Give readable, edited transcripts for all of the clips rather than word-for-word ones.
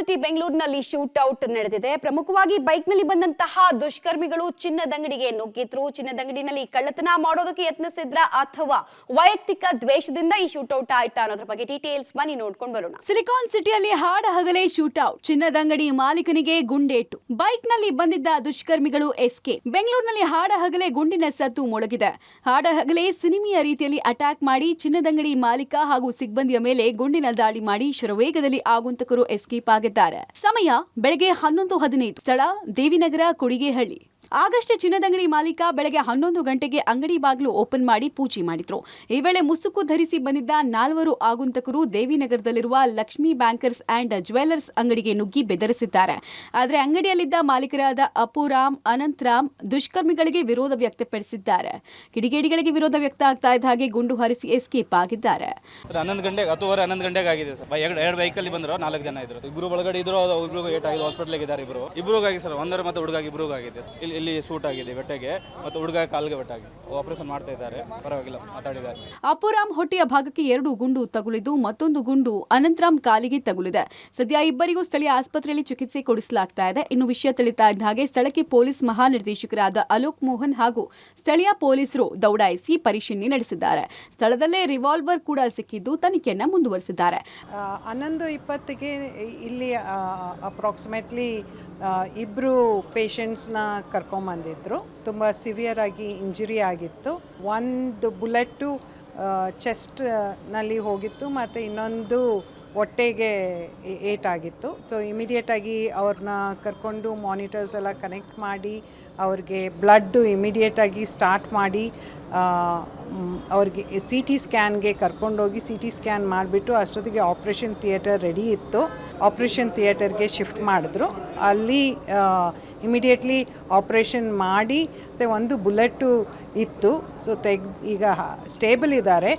City ಬೆಂಗಳೂರಿನಲ್ಲಿ shoot out ನಡೆದಿದೆ. ಪ್ರಮುಖವಾಗಿ ಬೈಕ್ನಲ್ಲಿ ಬಂದಂತಹ ದುಷ್ಕರ್ಮಿಗಳು ಚಿನ್ನದಂಗಡಿಗೆ ನುಗ್ಗಿದ್ರು. ಚಿನ್ನದಂಗಡಿನಲ್ಲಿ ಕಳ್ಳತನ ಮಾಡೋದಕ್ಕೆ ಯತ್ನಿಸಿದ್ರ ಅಥವಾ ವೈಯಕ್ತಿಕ ದ್ವೇಷದಿಂದ ಈ ಶೂಟ್ ಔಟ್ ಆಯ್ತಾ ಅನ್ನೋದ್ರ ಬಗ್ಗೆ ಡೀಟೇಲ್ಸ್ ಬನ್ನಿ ನೋಡ್ಕೊಂಡು ಬರೋಣ. ಸಿಲಿಕಾನ್ ಸಿಟಿಯಲ್ಲಿ ಹಾಡ ಹಗಲೇ ಶೂಟ್ ಔಟ್. ಚಿನ್ನದಂಗಡಿ ಮಾಲೀಕನಿಗೆ ಗುಂಡೇಟು. ಬೈಕ್ನಲ್ಲಿ ಬಂದಿದ್ದ ದುಷ್ಕರ್ಮಿಗಳು ಎಸ್ಕೇಪ್. ಬೆಂಗಳೂರಿನಲ್ಲಿ ಹಾಡ ಹಗಲೇ ಗುಂಡಿನ ಸದ್ದು ಮೊಳಗಿದೆ. ಹಾಡ ಹಗಲೇ ಸಿನಿಮೆಯ ರೀತಿಯಲ್ಲಿ ಅಟ್ಯಾಕ್ ಮಾಡಿ ಚಿನ್ನದಂಗಡಿ ಮಾಲೀಕ ಹಾಗೂ ಸಿಬ್ಬಂದಿಯ ಮೇಲೆ ಗುಂಡಿನ ದಾಳಿ ಮಾಡಿ ಶರವೇಗದಲ್ಲಿ ಆಗುಂತಕರು ಎಸ್ಕೇಪ್ ಆಗಿದ್ದಾರೆ. ಸಮಯ ಬೆಳಗ್ಗೆ 11:15. ಸ್ಥಳ ದೇವಿನಗರ ಕೊಡಿಗೆಹಳ್ಳಿ. ಆಗಷ್ಟೇ ಚಿನ್ನದಂಗಡಿ ಮಾಲೀಕ ಬೆಳಗ್ಗೆ 11 ಗಂಟೆಗೆ ಅಂಗಡಿ ಬಾಗಿಲು ಓಪನ್ ಮಾಡಿ ಪೂಜೆ ಮಾಡಿದ್ರು. ಈ ವೇಳೆ ಮುಸುಕು ಧರಿಸಿ ಬಂದಿದ್ದ 4 ಆಗುಂತಕರು ದೇವಿನಗರದಲ್ಲಿರುವ ಲಕ್ಷ್ಮಿ ಬ್ಯಾಂಕರ್ಸ್ ಅಂಡ್ ಜ್ಯುವೆಲ್ಲರ್ಸ್ ಅಂಗಡಿಗೆ ನುಗ್ಗಿ ಬೆದರಿಸಿದ್ದಾರೆ. ಆದರೆ ಅಂಗಡಿಯಲ್ಲಿದ್ದ ಮಾಲೀಕರಾದ ಅಪುರಾಮ್, ಅನಂತರಾಮ್ ದುಷ್ಕರ್ಮಿಗಳಿಗೆ ವಿರೋಧ ವ್ಯಕ್ತಪಡಿಸಿದ್ದಾರೆ. ಕಿಡಿಗೇಡಿಗಳಿಗೆ ವಿರೋಧ ವ್ಯಕ್ತ ಆಗ್ತಾ ಇದ್ದ ಹಾಗೆ ಗುಂಡು ಹಾರಿಸಿ ಎಸ್ಕೇಪ್ ಆಗಿದ್ದಾರೆ. 11 ಗಂಟೆಗೆ ಆಗಿದೆ ಸರ್. ಎರಡು ಬೈಕಲ್ಲಿ ಬಂದ್ರು, 4 ಜನ ಇದ್ರು. ಇಬ್ರು ಒಳಗಡೆ ಇದ್ರು, ಇಬ್ರು ಏಟಾಗಿದೆ, ಹಾಸ್ಪಿಟಲ್ಗೆ ಇದ್ದಾರೆ. ಇಬ್ರಿಗಾಗಿ ಸರ್, ಒಂದರ ಮತ್ತು ಹುಡುಗ ಇಬ್ರಿಗೂ ಆಗಿದೆ. ಇಲ್ಲಿ ಸೂಟ್ ಆಗಿದೆ ಬೆಟ್ಟಗೆ ಮತ್ತು ಹುಡುಗ ಕಾಲ್ಗೆ ಬೆಟ್ಟಾಗಿ ಆಪರೇಷನ್ ಮಾಡ್ತಾ ಇದ್ದಾರೆ. ಪರವಾಗಿಲ್ಲ, ಮಾತಾಡಿದ್ದಾರೆ. ಅಪುರಾಮ್ ಹೊಟ್ಟೆಯ ಭಾಗಕ್ಕೆ 2 ಗುಂಡು ತಗುಲಿದ್ದು ಮತ್ತೊಂದು ಗುಂಡು ಅನಂತರಾಮ್ ಕಾಲಿಗೆ ತಗುಲಿದೆ. ಸದ್ಯ ಇಬ್ಬರಿಗೂ ಸ್ಥಳೀಯ ಆಸ್ಪತ್ರೆಯಲ್ಲಿ ಚಿಕಿತ್ಸೆ ಕೊಡಿಸಲಾಗ್ತಾ ಇದೆ. ಇನ್ನು ವಿಷಯ ತಿಳಿತಾ ಇದ್ದ ಹಾಗೆ ಸ್ಥಳಕ್ಕೆ ಪೊಲೀಸ್ ಮಹಾನಿರ್ದೇಶಕರಾದ ಅಲೋಕ್ ಮೋಹನ್ ಹಾಗೂ ಸ್ಥಳೀಯ ಪೊಲೀಸರು ದೌಡಾಯಿಸಿ ಪರಿಶೀಲನೆ ನಡೆಸಿದ್ದಾರೆ. ಸ್ಥಳದಲ್ಲೇ ರಿವಾಲ್ವರ್ ಕೂಡ ಸಿಕ್ಕಿದ್ದು ತನಿಖೆಯನ್ನ ಮುಂದುವರೆಸಿದ್ದಾರೆ. 11:20ಗೆ ಇಲ್ಲಿ ಅಪ್ರಾಕ್ಸಿಮೇಟ್ಲಿ ಇಬ್ಬರು ಪೇಷಂಟ್ಸ್ನ ಕರ್ಕೊಂಬಂದಿದ್ರು. ತುಂಬ ಸಿವಿಯರ್ ಆಗಿ ಇಂಜುರಿ ಆಗಿತ್ತು. ಒಂದು ಬುಲೆಟ್ಟು ಚೆಸ್ಟ್ನಲ್ಲಿ ಹೋಗಿತ್ತು ಮತ್ತು ಇನ್ನೊಂದು ಹೊಟ್ಟೆಗೆ ಏಟಾಗಿತ್ತು. ಸೊ ಇಮಿಡಿಯೇಟಾಗಿ ಅವ್ರನ್ನ ಕರ್ಕೊಂಡು ಮಾನಿಟರ್ಸ್ ಎಲ್ಲ ಕನೆಕ್ಟ್ ಮಾಡಿ ಅವ್ರಿಗೆ ಬ್ಲಡ್ಡು ಇಮಿಡಿಯೇಟಾಗಿ ಸ್ಟಾರ್ಟ್ ಮಾಡಿ ಅವ್ರಿಗೆ CT ಸ್ಕ್ಯಾನ್ಗೆ ಕರ್ಕೊಂಡೋಗಿ CT ಸ್ಕ್ಯಾನ್ ಮಾಡಿಬಿಟ್ಟು ಅಷ್ಟೊತ್ತಿಗೆ ಆಪ್ರೇಷನ್ ಥಿಯೇಟರ್ ರೆಡಿ ಇತ್ತು. ಆಪ್ರೇಷನ್ ಥಿಯೇಟರ್ಗೆ ಶಿಫ್ಟ್ ಮಾಡಿದ್ರು. ಅಲ್ಲಿ ಇಮಿಡಿಯೇಟ್ಲಿ ಆಪ್ರೇಷನ್ ಮಾಡಿ ಮತ್ತು ಒಂದು ಬುಲೆಟ್ಟು ಇತ್ತು. ಸೊ ಈಗ ಸ್ಟೇಬಲ್ ಇದ್ದಾರೆ.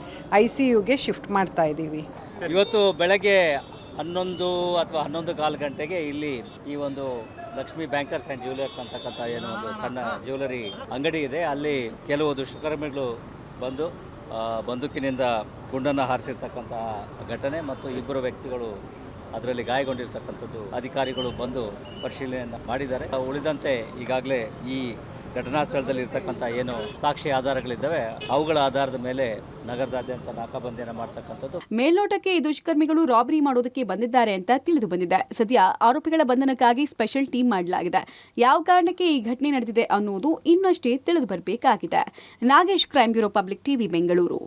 ICUಗೆ ಶಿಫ್ಟ್ ಮಾಡ್ತಾ ಇದ್ದೀವಿ. ಇವತ್ತು ಬೆಳಗ್ಗೆ 11 ಅಥವಾ 11:15 ಗಂಟೆಗೆ ಇಲ್ಲಿ ಈ ಒಂದು ಲಕ್ಷ್ಮಿ ಬ್ಯಾಂಕರ್ಸ್ ಆ್ಯಂಡ್ ಜ್ಯುವೆಲ್ಲರ್ಸ್ ಅಂತಕ್ಕಂಥ ಏನೋ ಒಂದು ಸಣ್ಣ ಜ್ಯುವೆಲ್ಲರಿ ಅಂಗಡಿ ಇದೆ. ಅಲ್ಲಿ ಕೆಲವು ದುಷ್ಕರ್ಮಿಗಳು ಬಂದು ಬಂದೂಕಿನಿಂದ ಗುಂಡನ್ನು ಹಾರಿಸಿರ್ತಕ್ಕಂಥ ಘಟನೆ ಮತ್ತು ಇಬ್ಬರು ವ್ಯಕ್ತಿಗಳು ಅದರಲ್ಲಿ ಗಾಯಗೊಂಡಿರ್ತಕ್ಕಂಥದ್ದು ಅಧಿಕಾರಿಗಳು ಬಂದು ಪರಿಶೀಲನೆಯನ್ನು ಮಾಡಿದ್ದಾರೆ. ಉಳಿದಂತೆ ಈಗಾಗಲೇ ಈ ಘಟನಾ ಸ್ಥಳದಲ್ಲಿ ಇರ್ತಕ್ಕಂಥ ಏನು ಸಾಕ್ಷಿ ಆಧಾರಗಳಿದ್ದಾವೆ ಅವುಗಳ ಆಧಾರದ ಮೇಲೆ ನಗರದಾದ್ಯಂತ ನಾಕಾಬಂದಿಯನ್ನು ಮಾಡ್ತಕ್ಕಂಥದ್ದು. ಮೇಲ್ನೋಟಕ್ಕೆ ಈ ದುಷ್ಕರ್ಮಿಗಳು ರಾಬರಿ ಮಾಡೋದಕ್ಕೆ ಬಂದಿದ್ದಾರೆ ಅಂತ ತಿಳಿದು ಬಂದಿದೆ. ಸದ್ಯ ಆರೋಪಿಗಳ ಬಂಧನಕ್ಕಾಗಿ ಸ್ಪೆಷಲ್ ಟೀಮ್ ಮಾಡಲಾಗಿದೆ. ಯಾವ ಕಾರಣಕ್ಕೆ ಈ ಘಟನೆ ನಡೆದಿದೆ ಅನ್ನೋದು ಇನ್ನಷ್ಟೇ ತಿಳಿದು ಬರಬೇಕಾಗಿದೆ. Nagesh, crime bureau, public TV, Bengaluru.